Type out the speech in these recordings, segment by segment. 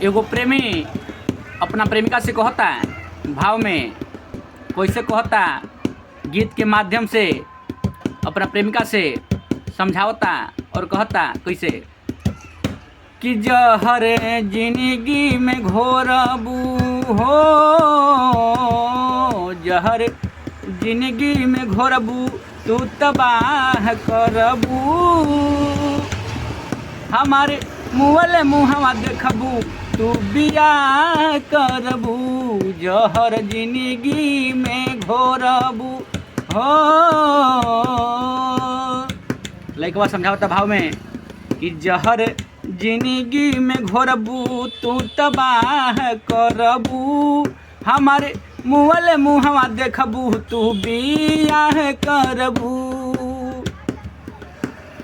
एगो प्रेमी अपना प्रेमिका से कहता भाव में, कैसे कहता, गीत के माध्यम से अपना प्रेमिका से समझावता और कहता कैसे कि जहर जिंदगी में घोरबू हो, जहर जिंदगी में घोरबू तू तबाह करबू, हमारे मुँहले मुँहवा देखबू तू बियाह करबू, जहर जिंदगी में घोरबू हो। लइकवा समझावता भाव में कि जहर जिंदगी में घोरबू तू तबाह करबू, हमारे मुँहले मुँहवा देखबू तू बियाह करबू।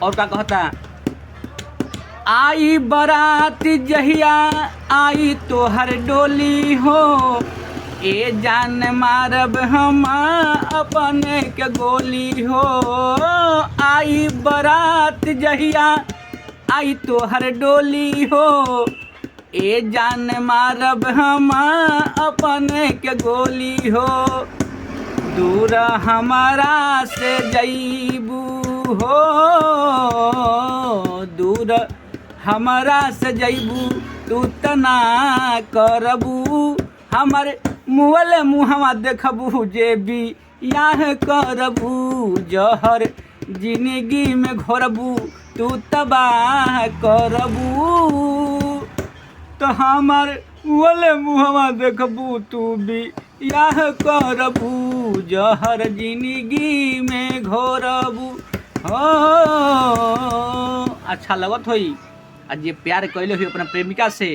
और का कहता, आई बारात जहिया आई तोहर डोली हो, ए जान मारब हम अपने के गोली हो, आई बारात जहिया आई तोहर डोली हो, ए जान मारब हम अपने के गोली हो, दूर हमारा से जईबू हो, दूर हमारा से जईबू तू तना करबू, हमारे मुँहले मुँहवा देखबू जे भी याह करबू, जहर जिंदगी में घोरबू तू तबाह करबू, तो हमारे मुँहले मुँहवा देखबू तू भी याह करबू, जहर जिंदगी में घोरबू हो। अच्छा लगत होई आज जे प्यार कैले हुई अपना प्रेमिका से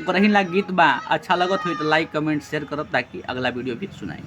ओकरा ही ला गीत बा, अच्छा लगत हुई तो लाइक कमेंट शेयर करब ताकि अगला वीडियो भी सुनाई।